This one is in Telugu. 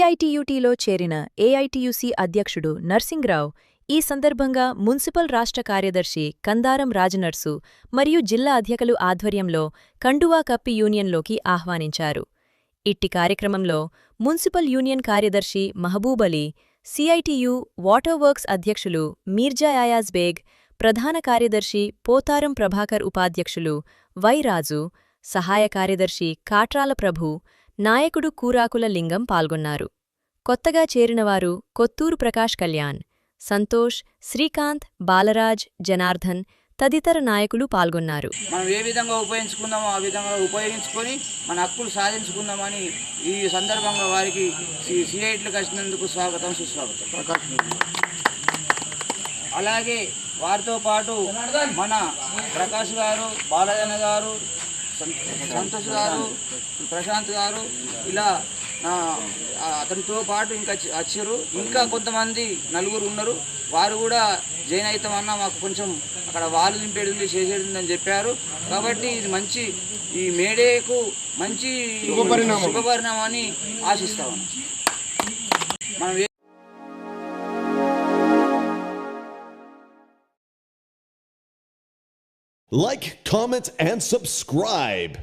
సిఐటియుటిలో చేరిన ఏఐటియుసి అధ్యక్షుడు నర్సింగ్రావు ఈ సందర్భంగా మున్సిపల్ రాష్ట్ర కార్యదర్శి కందారం రాజనర్సు మరియు జిల్లా అధ్యక్షులు ఆధ్వర్యంలో కండువా కప్పి యూనియన్లోకి ఆహ్వానించారు. ఇట్టి కార్యక్రమంలో మున్సిపల్ యూనియన్ కార్యదర్శి మహబూబలీ, సిఐటియు వాటర్ వర్క్స్ అధ్యక్షులు మీర్జా యాయాజ్ బేగ్, ప్రధాన కార్యదర్శి పోతారం ప్రభాకర్, ఉపాధ్యక్షులు వై రాజు, సహాయ కార్యదర్శి కాట్రాల ప్రభు, నాయకుడు కూరాకుల లింగం పాల్గొన్నారు. కొత్తగా చేరినవారు కొత్తూరు ప్రకాష్ కళ్యాణ్, సంతోష్, శ్రీకాంత్, బాలరాజ్, జనార్దన్ తదితర నాయకులు పాల్గొన్నారు. మనం ఏ విధంగా ఉపయోగించుకుందామో ఆ విధంగా ఉపయోగించుకొని మన హక్కులు సాధించుకుందామని ఈ సందర్భంగా వారికి సిఐటీలకు వచ్చినందుకు స్వాగతం, సుస్వాగతం. అలాగే వారితో పాటు మన ప్రకాష్ గారు, బాలజన గారు, సంతోష్ గారు, ప్రశాంత్ గారు, ఇలా అతనితో పాటు ఇంకా వచ్చారు. ఇంకా కొంతమంది నలుగురు ఉన్నారు. వారు కూడా జైన్ అవుతామన్నా మాకు కొంచెం అక్కడ వాళ్ళు నింపేది చేసేది ఉందని చెప్పారు. కాబట్టి ఇది మంచి, ఈ మేడేకు మంచి శుభపరిణామాన్ని ఆశిస్తాము. మనం like, comment, and subscribe.